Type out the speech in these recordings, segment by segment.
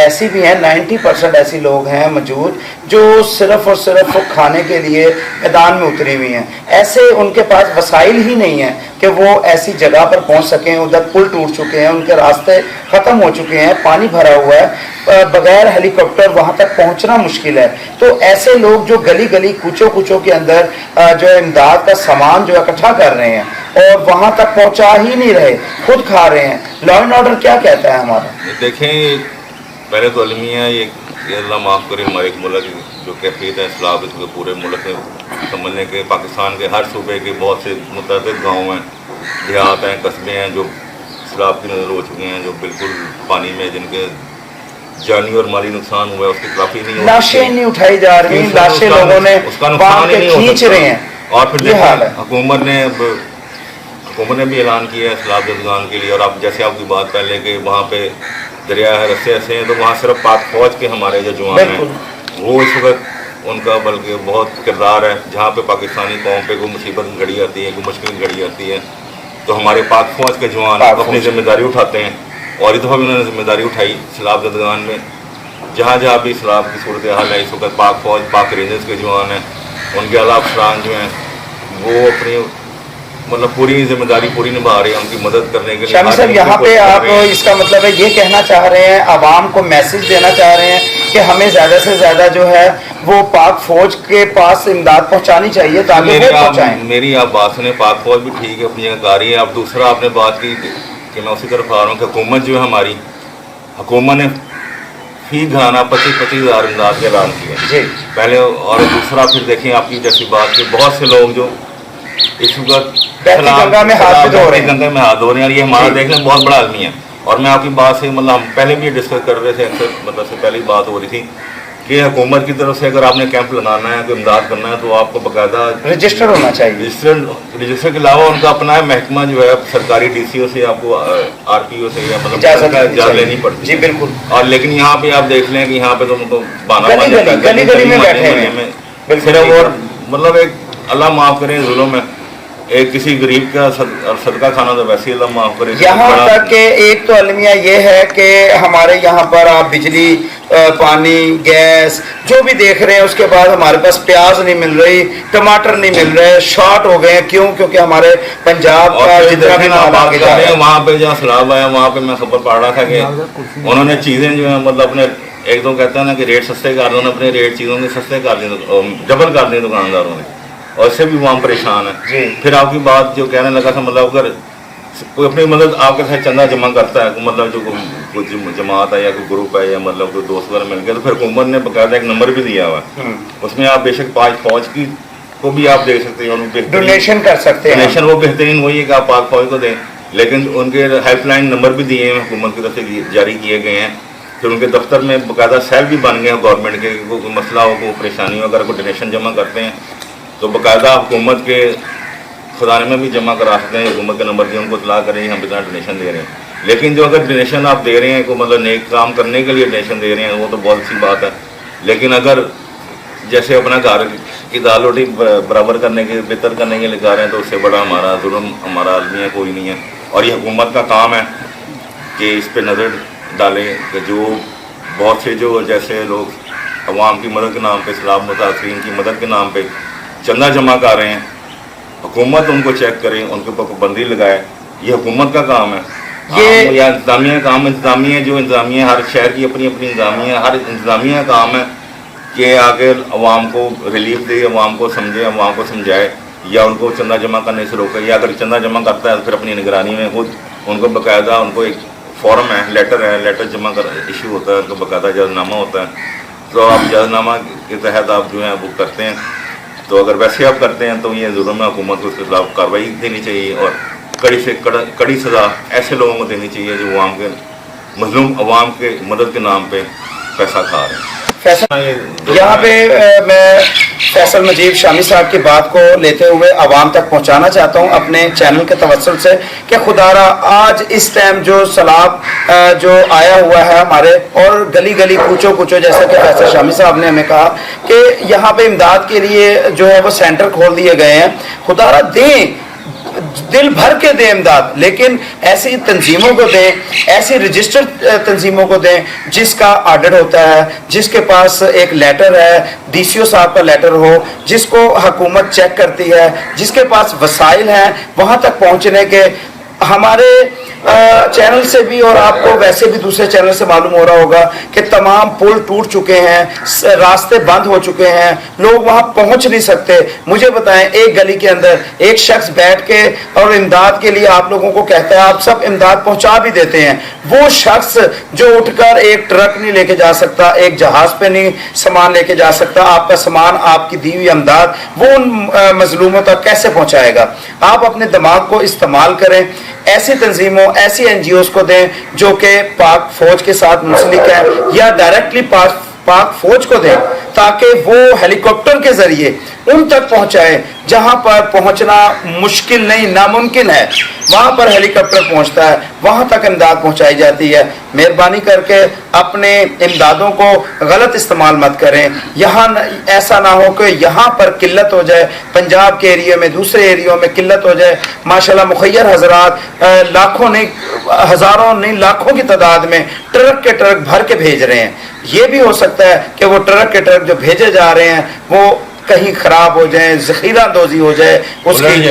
ایسی بھی ہیں 90% ایسی لوگ ہیں موجود جو صرف اور صرف کھانے کے لیے میدان میں اتری ہوئی ہیں. ایسے ان کے پاس وسائل ہی نہیں ہیں کہ وہ ایسی جگہ پر پہنچ سکیں. ادھر پل ٹوٹ چکے ہیں, ان کے راستے ختم ہو چکے ہیں, پانی بھرا ہوا ہے, بغیر ہیلی کاپٹر وہاں تک پہنچنا مشکل ہے. تو ایسے لوگ جو گلی گلی کوچوں کوچوں کے اندر جو ہے امداد کا سامان جو اکٹھا کر رہے ہیں اور وہاں تک پہنچا ہی نہیں رہے, خود کھا رہے ہیں. لا اینڈ آرڈر کیا کہتا ہے ہمارا؟ دیکھیں, پہلے تو المیہ یہ اللہ معاف کرے, ہمارے ایک ملک جو کیفیت ہے اسلام اس کے پورے ملک میں سمجھنے کے پاکستان کے ہر صوبے کے بہت سے متعدد گاؤں ہیں, دیہات ہیں, قصبے ہیں جو سیلاب کی نظر ہو چکے ہیں, جو بالکل پانی میں جن کے جانی اور مالی نقصان ہوا ہے اس کی کافی نہیں ہو, لاشیں نہیں اٹھائی جا رہی, لاشیں لوگوں نے اس کا نقصان ہی نہیں کھینچ رہے ہیں. اور پھر یہ حال ہے. حکومت نے بھی اعلان کیا ہے سیلاب زدگان کے لیے. اور اب جیسے آپ کی بات پہلے کہ وہاں پہ دریا ہے, رستے ایسے ہیں, تو وہاں صرف پاک فوج کے ہمارے جو جوان ہیں وہ اس وقت ان کا بلکہ بہت کردار ہے. جہاں پہ پاکستانی قوم پہ کوئی مصیبت گھڑی آتی ہے, کوئی مشکل گھڑی آتی ہے, تو ہمارے پاک فوج کے جوان اپنی ذمہ داری اٹھاتے ہیں. اور اس دفعہ بھی انہوں نے ذمہ داری اٹھائی سیلاب زدگان میں. جہاں جہاں بھی سیلاب کی صورتحال ہے اس وقت پاک فوج, پاک رینجرز کے جوان ہیں, ان کے علاوہ افسران جو ہیں وہ اپنی مطلب پوری ذمہ داری پوری نبھا رہے ہیں ان کی مدد کرنے کے لیے. شامی صاحب, یہاں پہ آپ اس کا مطلب ہے یہ کہنا چاہ رہے ہیں, عوام کو میسج دینا چاہ رہے ہیں کہ ہمیں زیادہ سے زیادہ جو ہے وہ پاک فوج کے پاس امداد پہنچانی چاہیے تاکہ وہ پہنچائیں. میری آپ بات سنیں, پاک فوج بھی ٹھیک ہے اپنی جگہ کر رہی ہے. اب دوسرا آپ نے بات کی کہ میں اسی طرف آ رہا ہوں کہ حکومت جو ہے ہماری حکومت نے فی گھرانہ 25,000 امداد کے اعلان کیے جی پہلے. اور دوسرا پھر دیکھیں آپ کی جیسی بات کہ بہت سے لوگ جو اس وقت گنگا میں ہاتھ دھو رہے ہیں, گنگا میں ہاتھ دھو رہے ہیں, اور یہ ہمارا دیکھنے میں بہت بڑا عالمی ہے. اور میں آپ کی بات سے مطلب ہم پہلے بھی ڈسکس کر رہے تھے اکثر, مطلب سے پہلی بات ہو رہی تھی کہ حکومت کی طرف سے اگر آپ نے کیمپ لگانا ہے, کوئی امداد کرنا ہے, تو آپ کو باقاعدہ رجسٹر ہونا چاہیے. رجسٹر کے علاوہ ان کا اپنا محکمہ جو ہے سرکاری ڈی سی او سے, آپ کو آر پی او سے یا مطلب اجازت لینی پڑتی ہے. جی بالکل. اور لیکن یہاں پہ آپ دیکھ لیں کہ یہاں پہ تو ان کو گلی گلی میں بیٹھے ہیں صرف. اور مطلب ایک اللہ معاف کرے ظلم ہے, ایک کسی غریب کا صدقہ کھانا تو ویسے ہی اللہ معاف کرے. یہاں تک کہ ایک تو المیہ یہ ہے کہ ہمارے یہاں پر آپ بجلی, پانی, گیس جو بھی دیکھ رہے ہیں, اس کے بعد ہمارے پاس پیاز نہیں مل رہی, ٹماٹر نہیں مل رہے, شارٹ ہو گئے ہیں. کیوں؟ کیونکہ ہمارے پنجاب کا جتنا بھی مال آگے جا رہا ہے وہاں پہ جہاں سیلاب آیا وہاں پہ میں خبر پڑھ رہا تھا کہ انہوں نے چیزیں جو ہیں مطلب اپنے ایک تو کہتا ہے نا کہ ریٹ سستے کر دیں, انہوں نے اپنے ریٹ چیزوں کے سستے کر دیں, ڈبل کر دیں دکانداروں نے, اور اس سے بھی وہاں پریشان ہے. پھر آپ کی بات جو کہنے لگا تھا مطلب اگر کوئی اپنی مدد آپ کے ساتھ چندہ جمع کرتا ہے, مطلب جو کوئی جماعت ہے یا کوئی گروپ ہے یا مطلب کوئی دوست وغیرہ مل گیا, تو پھر حکومت نے باقاعدہ ایک نمبر بھی دیا ہوا ہے. اس میں آپ بے شک پاک فوج کی کو بھی آپ دے سکتے ہیں, ڈونیشن کر سکتے ہیں. ڈونیشن وہ بہترین وہی ہے کہ آپ پاک فوج کو دیں, لیکن ان کے ہیلپ لائن نمبر بھی دیے ہیں حکومت کی طرف سے جاری کیے گئے ہیں. پھر ان کے دفتر میں باقاعدہ سیل بھی بن گئے ہیں گورنمنٹ کے, کوئی مسئلہ ہو, کوئی پریشانی ہو, اگر کوئی ڈونیشن جمع کرتے ہیں تو باقاعدہ حکومت کے خزانے میں بھی جمع کرا سکتے ہیں. حکومت کے نمبر کی ان کو اطلاع کریں ہم اتنا ڈونیشن دے رہے ہیں. لیکن جو اگر ڈونیشن آپ دے رہے ہیں کوئی مطلب نیک کام کرنے کے لیے ڈونیشن دے رہے ہیں وہ تو بہت اچھی بات ہے. لیکن اگر جیسے اپنا گھر کی دال روٹی برابر کرنے کے بہتر کرنے کے لیے کہہ رہے ہیں, تو اس سے بڑا ہمارا ظلم ہمارا عالمیہ کوئی نہیں ہے. اور یہ حکومت کا کام ہے کہ اس پہ نظر ڈالیں کہ جو بہت سے جو جیسے لوگ عوام کی مدد کے نام پہ, سیلاب متاثرین کی مدد کے نام پہ چندہ جمع کر رہے ہیں, حکومت ان کو چیک کرے, ان کے اوپر پابندی لگائے. یہ حکومت کا کام ہے, یہ انتظامیہ کا کام. انتظامیہ جو انتظامیہ ہر شہر کی اپنی اپنی انتظامیہ, ہر انتظامیہ کا کام ہے کہ آگے عوام کو ریلیف دے, عوام کو سمجھے, عوام کو سمجھائے, یا ان کو چندہ جمع کرنے سے روکے. یا اگر چندہ جمع کرتا ہے تو پھر اپنی نگرانی میں خود ان کو باقاعدہ ان کو ایک فارم ہے, لیٹر جمع کر ایشو ہوتا ہے, ان کو باقاعدہ اجازت نامہ ہوتا ہے. تو آپ اجازت نامہ کے تحت آپ جو ہیں وہ کرتے ہیں. تو اگر ویسے آپ کرتے ہیں تو یہ ظلم ہے, حکومت کو اس کے خلاف کارروائی دینی چاہیے, اور کڑی سے کڑی سزا ایسے لوگوں کو دینی چاہیے جو عوام کے مظلوم عوام کے مدد کے نام پہ پیسہ کھا رہے ہیں. یہاں پہ میں فیصل مجیب شامی صاحب کی بات کو لیتے ہوئے عوام تک پہنچانا چاہتا ہوں اپنے چینل کے توسل سے کہ خدا را آج اس ٹائم جو سیلاب جو آیا ہوا ہے ہمارے, اور گلی گلی کوچوں کوچوں جیسا کہ فیصل شامی صاحب نے ہمیں کہا کہ یہاں پہ امداد کے لیے جو ہے وہ سینٹر کھول دیے گئے ہیں. خدا را دل بھر کے دیں امداد، لیکن ایسی تنظیموں کو دیں، ایسی رجسٹرڈ تنظیموں کو دیں جس کا آڈٹ ہوتا ہے، جس کے پاس ایک لیٹر ہے، ڈی سی او صاحب کا لیٹر ہو، جس کو حکومت چیک کرتی ہے، جس کے پاس وسائل ہیں وہاں تک پہنچنے کے۔ ہمارے چینل سے بھی اور آپ کو ویسے بھی دوسرے چینل سے معلوم ہو رہا ہوگا کہ تمام پل ٹوٹ چکے ہیں، راستے بند ہو چکے ہیں، لوگ وہاں پہنچ نہیں سکتے۔ مجھے بتائیں، ایک گلی کے اندر ایک شخص بیٹھ کے اور امداد کے لیے آپ لوگوں کو کہتا ہے، آپ سب امداد پہنچا بھی دیتے ہیں، وہ شخص جو اٹھ کر ایک ٹرک نہیں لے کے جا سکتا، ایک جہاز پہ نہیں سامان لے کے جا سکتا، آپ کا سامان، آپ کی دی ہوئی امداد وہ ان مظلوموں تک کیسے پہنچائے گا؟ آپ اپنے دماغ کو استعمال کریں، ایسی تنظیموں، ایسی این جی اوز کو دیں جو کہ پاک فوج کے ساتھ منسلک ہے، یا ڈائریکٹلی پاک فوج کو دیں تاکہ وہ ہیلی کاپٹر کے ذریعے ان تک پہنچائے جہاں پر پہنچنا مشکل نہیں، ناممکن ہے، وہاں پر ہیلی کاپٹر پہنچتا ہے، وہاں تک امداد پہنچائی جاتی ہے۔ مہربانی کر کے اپنے امدادوں کو غلط استعمال مت کریں، یہاں ایسا نہ ہو کہ یہاں پر قلت ہو جائے، پنجاب کے ایریے میں، دوسرے ایریوں میں قلت ہو جائے۔ ماشاءاللہ مخیر حضرات لاکھوں نہیں، ہزاروں نہیں، لاکھوں کی تعداد میں ٹرک کے ٹرک بھر کے بھیج رہے ہیں۔ یہ بھی ہو سکتا ہے کہ وہ ٹرک کے ٹرک جو بھیجے جا رہے ہیں وہ کہیں خراب ہو جائیں، ذخیرہ دوزی ہو جائے اس کی،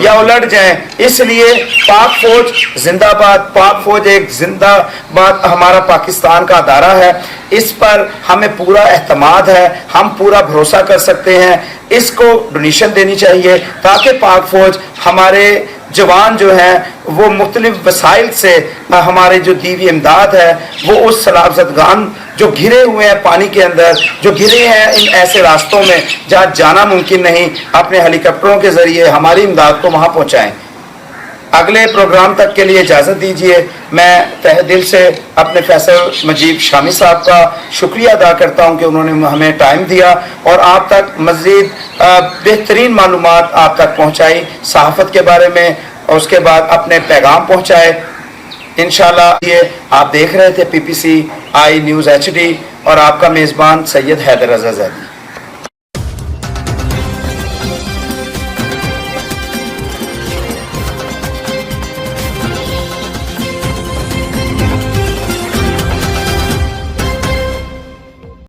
یا الٹ جائیں۔ اس لیے پاک فوج زندہ باد، پاک فوج ایک زندہ باد ہمارا پاکستان کا ادارہ ہے، اس پر ہمیں پورا اعتماد ہے، ہم پورا بھروسہ کر سکتے ہیں۔ اس کو ڈونیشن دینی چاہیے تاکہ پاک فوج، ہمارے جوان جو ہیں وہ مختلف وسائل سے ہمارے جو دیوی امداد ہے وہ اس سیلاب زدگان جو گھرے ہوئے ہیں پانی کے اندر، جو گھرے ہیں ان ایسے راستوں میں جہاں جانا ممکن نہیں، اپنے ہیلی کاپٹروں کے ذریعے ہماری امداد کو وہاں پہنچائیں۔ اگلے پروگرام تک کے لیے اجازت دیجیے۔ میں تہ دل سے اپنے فیصل مجید شامی صاحب کا شکریہ ادا کرتا ہوں کہ انہوں نے ہمیں ٹائم دیا اور آپ تک مزید بہترین معلومات آپ تک پہنچائی صحافت کے بارے میں، اور اس کے بعد اپنے پیغام پہنچائے۔ انشاءاللہ یہ آپ دیکھ رہے تھے پی پی سی آئی نیوز HD اور آپ کا میزبان سید حیدر رضا زیدی۔